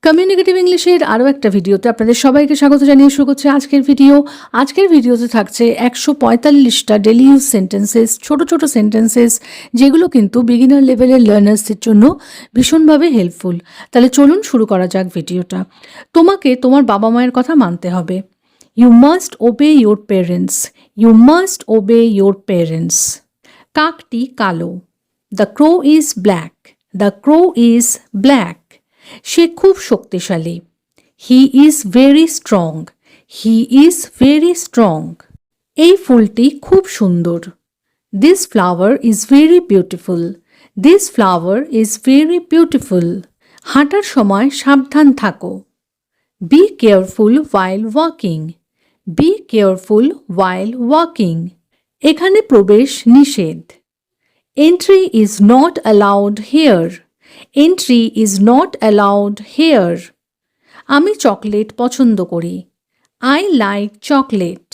Communicative ইংলিশের আরও একটা ভিডিওতে আপনাদের সবাইকে স্বাগত জানিয়ে শুরু করছে আজকের ভিডিওতে থাকছে 145টা ডেলি ইউজ সেন্টেন্সেস, ছোট ছোট সেন্টেন্সেস, যেগুলো কিন্তু বিগিনার লেভেলের লার্নার্সদের জন্য ভীষণভাবে হেল্পফুল। তাহলে চলুন শুরু করা যাক ভিডিওটা। তোমাকে তোমার বাবা মায়ের কথা মানতে হবে। You must obey your parents. You must obey your parents. কাকটি কালো। The crow is black. The crow is black. সে খুব শক্তিশালী। He is very strong. He is very strong. এই ফুলটি খুব সুন্দর। This flower is very beautiful. This flower is very beautiful. হাঁটার সময় সাবধান থাকো। Be careful while walking. Be careful while walking. এখানে প্রবেশ নিষেধ। Entry is not allowed here. Entry is not allowed here. আমি চকলেট পছন্দ করি। I like chocolate.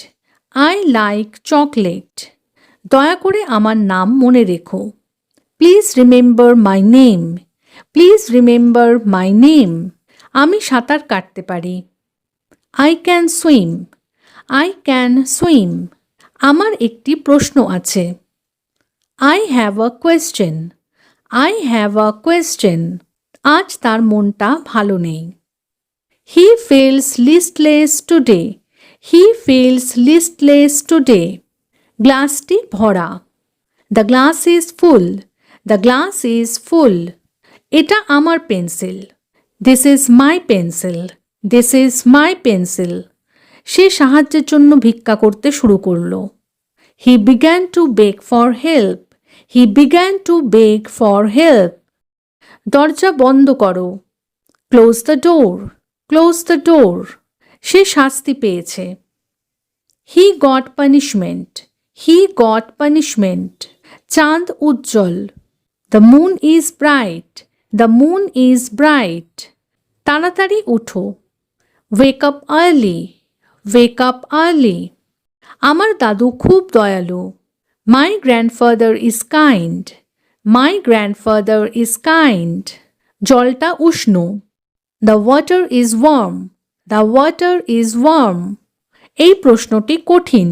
I like chocolate. দয়া করে আমার নাম মনে রেখো। Please remember my name. Please remember my name. আমি সাঁতার কাটতে পারি। I can swim. I can swim. আমার একটি প্রশ্ন আছে। I have a question. I have a question. আজ তার মনটা ভালো নেই। He feels listless today. He feels listless today. গ্লাসটি ভরা। The glass is full. The glass is full. এটা আমার pencil. This is my pencil. This is my pencil. সে সাহায্যের জন্য ভিক্ষা করতে শুরু করলো। He began to beg for help. He began to beg for help. দরজা বন্ধ করো। Close the door. Close the door. সে শাস্তি পেয়েছে। He got punishment. He got punishment. চাঁদ উজ্জ্বল। The moon is bright. The moon is bright. তাড়াতাড়ি উঠো। Wake up early. Wake up early. আমার দাদু খুব দয়ালু। My grandfather is kind. My grandfather is kind. জলটা উষ্ণ। The water is warm. The water is warm. এই প্রশ্নটি কঠিন।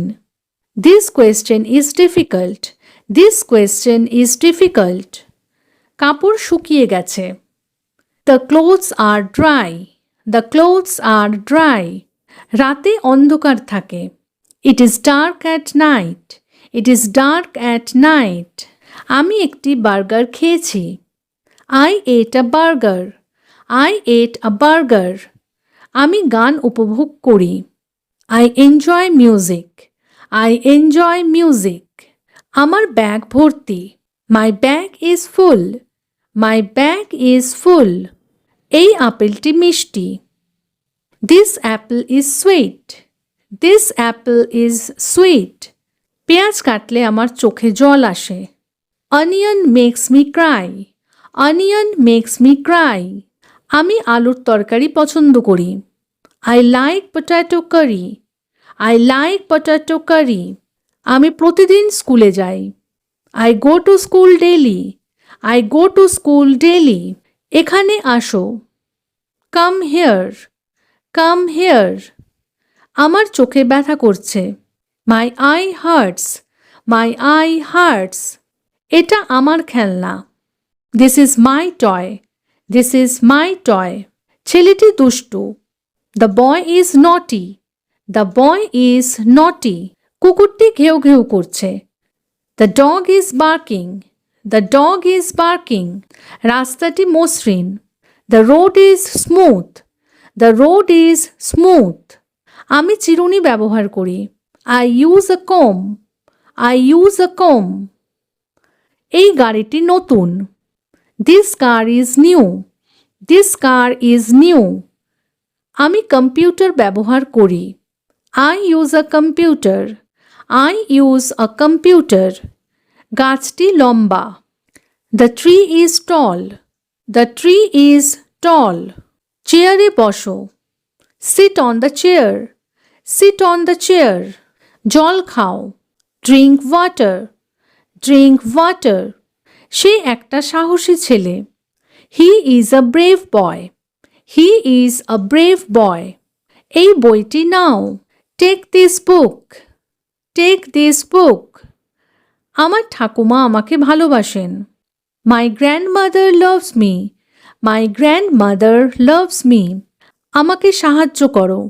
This question is difficult. This question is difficult. কাপড় শুকিয়ে গেছে। The clothes are dry. The clothes are dry. রাতে অন্ধকার থাকে। It is dark at night. It is dark at night. আমি একটি বার্গার খেয়েছি। I ate a burger. I ate a burger. আমি গান উপভোগ করি। I enjoy music. I enjoy music. আমার ব্যাগ ভর্তি। My bag is full. My bag is full. এই আপেলটি মিষ্টি। This apple is sweet. This apple is sweet. পেঁয়াজ কাটলে আমার চোখে জল আসে। Onion makes me cry. Onion makes me cry. আমি আলুর তরকারি পছন্দ করি। I like potato curry. I like potato curry. আমি প্রতিদিন স্কুলে যাই। I go to school daily. I go to school daily. এখানে আসো। Come here. Come here. আমার চোখে ব্যথা করছে। My eye hurts. My eye hurts. এটা আমার খেলনা। This is my toy. This is my toy. ছেলেটি দুষ্টু। The boy is naughty. The boy is naughty. কুকুরটি ঘেউ ঘেউ করছে। The dog is barking. The dog is barking. রাস্তাটি মসৃণ। The road is smooth. The road is smooth. আমি চিরুনি ব্যবহার করি। I use a comb. I use a comb. এই গাড়িটি নতুন। This car is new. This car is new. আমি কম্পিউটার ব্যবহার করি। I use a computer. I use a computer. গাছটি লম্বা। The tree is tall. The tree is tall. চেয়ারে বসো। Sit on the chair. Sit on the chair. জল খাও। Drink water. Drink water. সে একটা সাহসী ছেলে। He is a brave boy. He is a brave boy. এই বইটি নাও। Take this book. Take this book. আমার ঠাকুমা আমাকে ভালোবাসেন। My grandmother loves me. My grandmother loves me. আমাকে সাহায্য করো।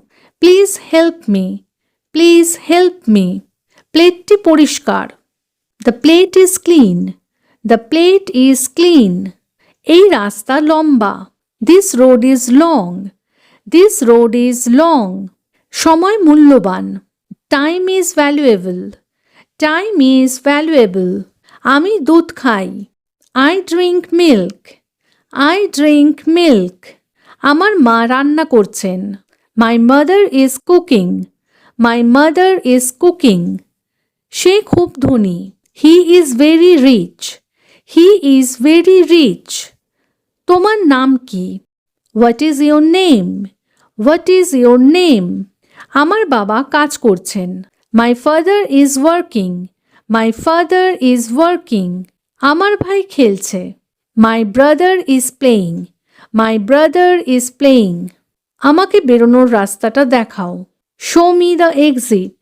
Please help me. Please help me. প্লেটটি পরিষ্কার। The plate is clean. The plate is clean. এই রাস্তা লম্বা। This road is long. This road is long. সময় মূল্যবান। Time is valuable. Time is valuable. আমি দুধ খাই। I drink milk. I drink milk. আমার মা রান্না করছেন। My mother is cooking. My mother is cooking. সে খুব ধনী। He is very rich. He is very rich. তোমার নাম কি? What is your name? What is your name? আমার বাবা কাজ করছেন। My father is working. My father is working. আমার ভাই খেলছে। My brother is playing. My brother is playing. আমাকে বেরোনোর রাস্তাটা দেখাও। Show me the exit.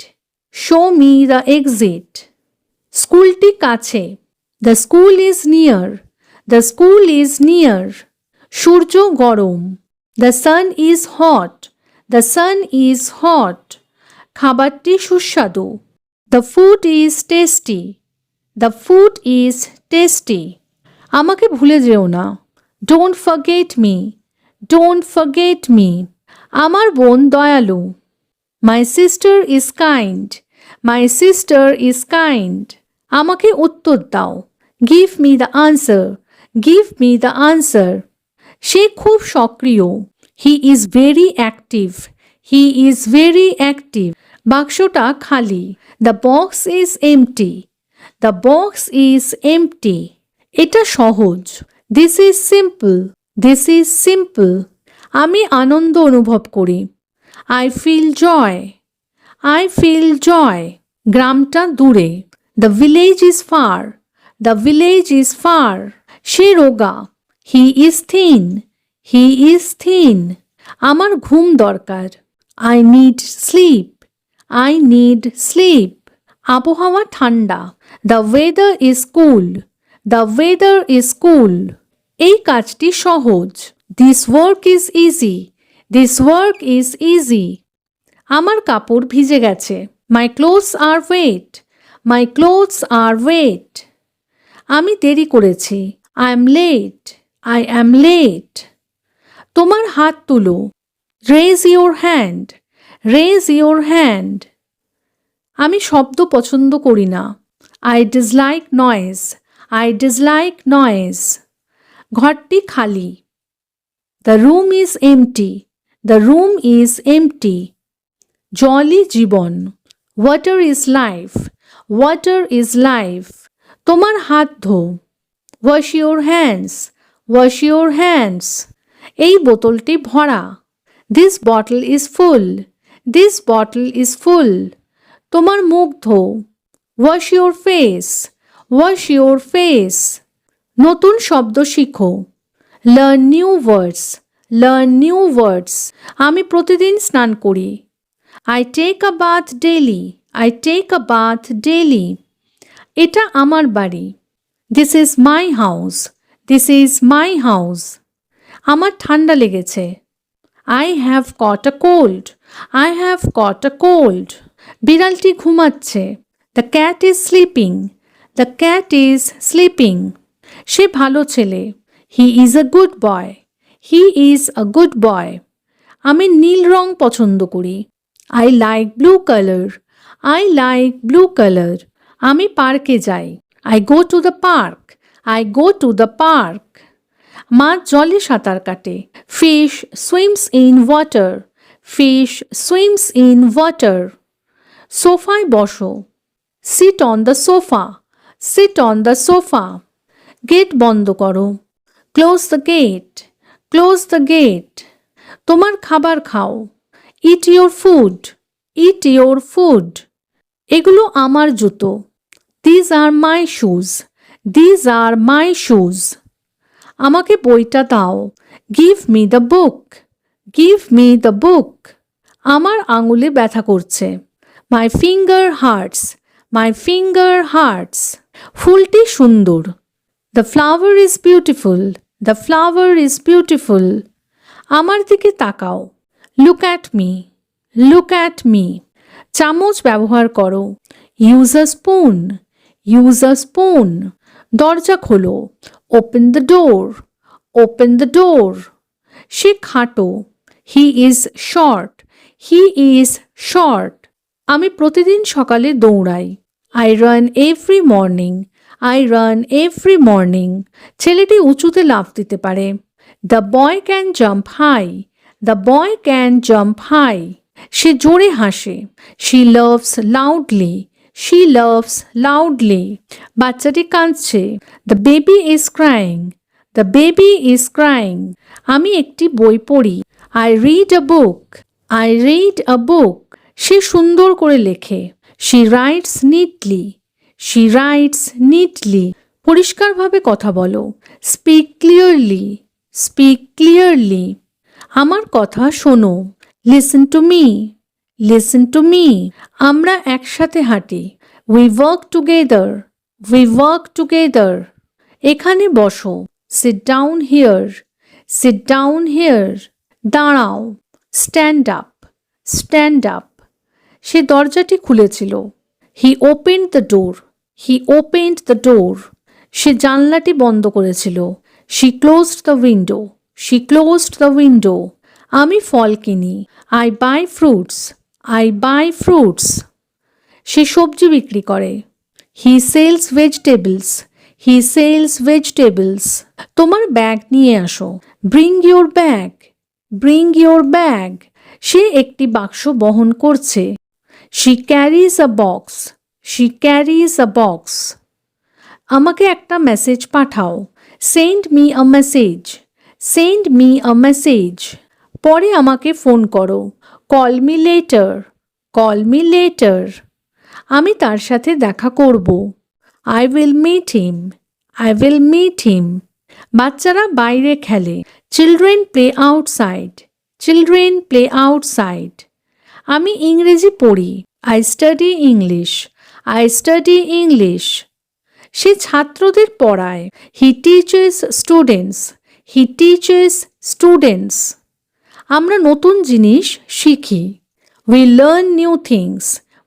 Show me the exit. স্কুলটি কাছে। The school is near. The school is near. সূর্য গরম। The sun is hot. The sun is hot. খাবারটি সুস্বাদু। The food is tasty. The food is tasty. আমাকে ভুলে যেও না। Don't forget me. Don't forget me. আমার বোন দয়ালু। My sister is kind. My sister is kind. আমাকে উত্তর দাও। Give me the answer. Give me the answer. সে খুব সক্রিয়। He is very active. He is very active. বাক্সটা খালি। The box is empty. The box is empty. এটা সহজ। This is simple. This is simple. আমি আনন্দ অনুভব করি। I feel joy. I feel joy. গ্রামটা দূরে। The village is far. The village is far. সে রোগা। He is thin. He is thin. আমার ঘুম দরকার। I need sleep. I need sleep. আবহাওয়া ঠান্ডা। The weather is cool. The weather is cool. এই কাজটি সহজ। This work is easy. This work is easy. আমার কাপড় ভিজে গেছে। My clothes are wet. My clothes are wet. আমি দেরি করেছি। I am late. I am late. তোমার হাত তুলো। Raise your hand. Raise your hand. আমি শব্দ পছন্দ করি না। I dislike noise. I dislike noise. ঘরটি খালি। The room is empty. The room is empty. জলই জীবন। Water is life. Water is life. তোমার হাত ধো। Wash your hands. Wash your hands. এই বোতলটি ভরা। This bottle is full. This bottle is full. তোমার মুখ ধো। Wash your face. Wash your face. নতুন শব্দ শিখো। Learn new words. Learn new words. আমি প্রতিদিন স্নান করি। I take a bath daily. I take a bath daily. এটা আমার বাড়ি। This is my house. This is my house. আমার ঠান্ডা লেগেছে। I have caught a cold. I have caught a cold. বিড়ালটি ঘুমাচ্ছে। The cat is sleeping. The cat is sleeping. সে ভালো ছেলে। He is a good boy. He is a good boy. আমি নীল রং পছন্দ করি। I like blue color. I like blue color. আমি পার্কে যাই। I go to the park. I go to the park. মাছ জলে সাঁতার কাটে। Fish swims in water. Fish swims in water. সোফায় বসো। Sit on the sofa. Sit on the sofa. Gate বন্ধ করো। Close the gate. Close the gate. তোমার খাবার খাও। Eat your food. Eat your food. এগুলো আমার জুতো। These are my shoes. These are my shoes. আমাকে বইটা দাও। Give me the book. Give me the book. আমার আঙুলে ব্যথা করছে। My finger hurts, my finger hurts. ফুলটি সুন্দর। The flower is beautiful, the flower is beautiful. আমার দিকে তাকাও। Look at me, look at me. চামচ ব্যবহার করো। Use a spoon, use a spoon. দরজা খোলো। Open the door, open the door. সে খাটো। He is short, he is short. আমি প্রতিদিন সকালে দৌড়াই। I run every morning, I run every morning. ছেলেটি উঁচুতে লাফ দিতে পারে। The boy can jump high, the boy can jump high. সে জোরে হাসে। She loves loudly, she loves loudly. বাচ্চাটি কাঁদছে। The baby is crying, the baby is crying. আমি একটি বই পড়ি। I read a book, I read a book. সে সুন্দর করে লেখে। She writes neatly, she writes neatly. পরিষ্কারভাবে কথা বলো। Speak clearly, speak clearly. আমার কথা শোনো। Listen to me, listen to me. আমরা একসাথে হাঁটি। We work together, we work together. এখানে বসো। Sit down here, sit down here. দাঁড়াও। Stand up, stand up. সে দরজাটি খুলেছিল। He opened the door, he opened the door. সে জানলাটি বন্ধ করেছিল। She closed the window, she closed the window. আমি ফল কিনি। I buy fruits, I buy fruits. সে সবজি বিক্রি করে। He sells vegetables, he sells vegetables. তোমার ব্যাগ নিয়ে আসো। Bring your bag, bring your bag. সে একটি বাক্স বহন করছে। She carries a box, she carries a box. আমাকে একটা মেসেজ পাঠাও। Send me a message, send me a message. পরে আমাকে ফোন করো। Call me later, call me later. আমি তার সাথে দেখা করব। I will meet him, I will meet him. বাচ্চারা বাইরে খেলে। Children play outside, children play outside. আমি ইংরেজি পড়ি। I study English, I study English. সে ছাত্রদের পড়ায়। He teaches students, he teaches students. আমরা নতুন জিনিস শিখি। We learn new things,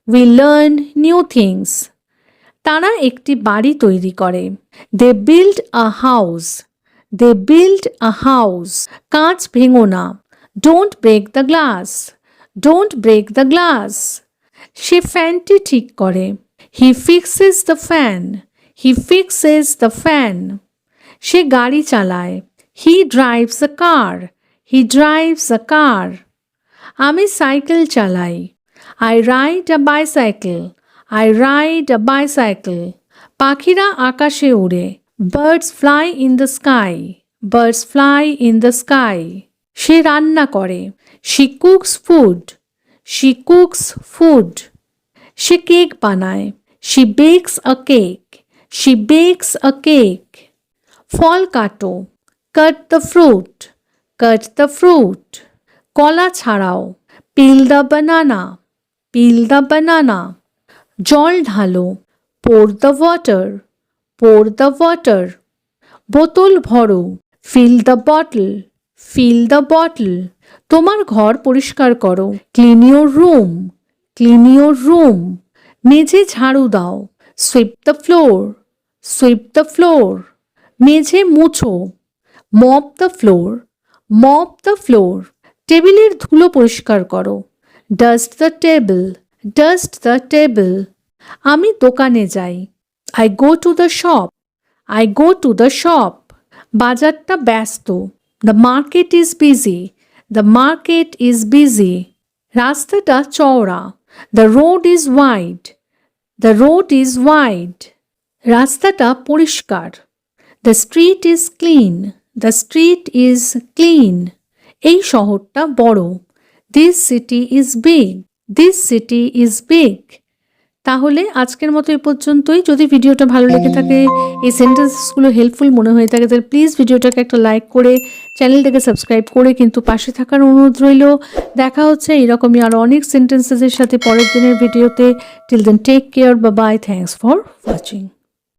we learn new things. তারা একটি বাড়ি তৈরি করে। They build a house, they build a house. কাঁচ ভেঙো না। Don't break the glass, don't break the glass. সে ফ্যানটি ঠিক করে। He fixes the fan, he fixes the fan. সে গাড়ি চালায়। He drives a car, he drives a car. আমি সাইকেল চালাই। I ride a bicycle, I ride a bicycle. পাখিরা আকাশে উড়ে। Birds fly in the sky, birds fly in the sky. সে রান্না করে। She cooks food, she cooks food. সে cake বানায়। She bakes a cake, she bakes a cake. ফল কাটো। Cut the fruit, cut the fruit. কলা ছাড়াও। Peel the banana, peel the banana. জল ঢালো। Pour the water, poor the water. বোতল ভরো। Fill the bottle, fill the bottle. তোমার ঘর পরিষ্কার করো। Clean your room, clean your room. মেঝে ঝাড়ু দাও। Sweep the floor, sweep the floor. মেঝে মুছো। Mop the floor, mop the floor. টেবিলের ধুলো পরিষ্কার করো। Dust the table, dust the table. আমি দোকানে যাই। I go to the shop, I go to the shop. বাজারটা ব্যস্ত। The market is busy, the market is busy. রাস্তাটা চওড়া। The road is wide, the road is wide. রাস্তাটা পরিষ্কার। The street is clean, the street is clean. এই শহরটা বড়। This city is big, this city is big. তাহলে আজকের মতো এই পর্যন্তই। যদি ভিডিওটা ভালো লেগে থাকে, এই সেন্টেন্সেসগুলো হেল্পফুল মনে হয়ে থাকে, তাহলে প্লিজ ভিডিওটাকে একটা লাইক করে চ্যানেলটাকে সাবস্ক্রাইব করে কিন্তু পাশে থাকার অনুরোধ রইল। দেখা হচ্ছে এরকমই আরও অনেক সেন্টেন্সেসের সাথে পরের দিনের ভিডিওতে। Till then take care, bye bye, thanks for watching.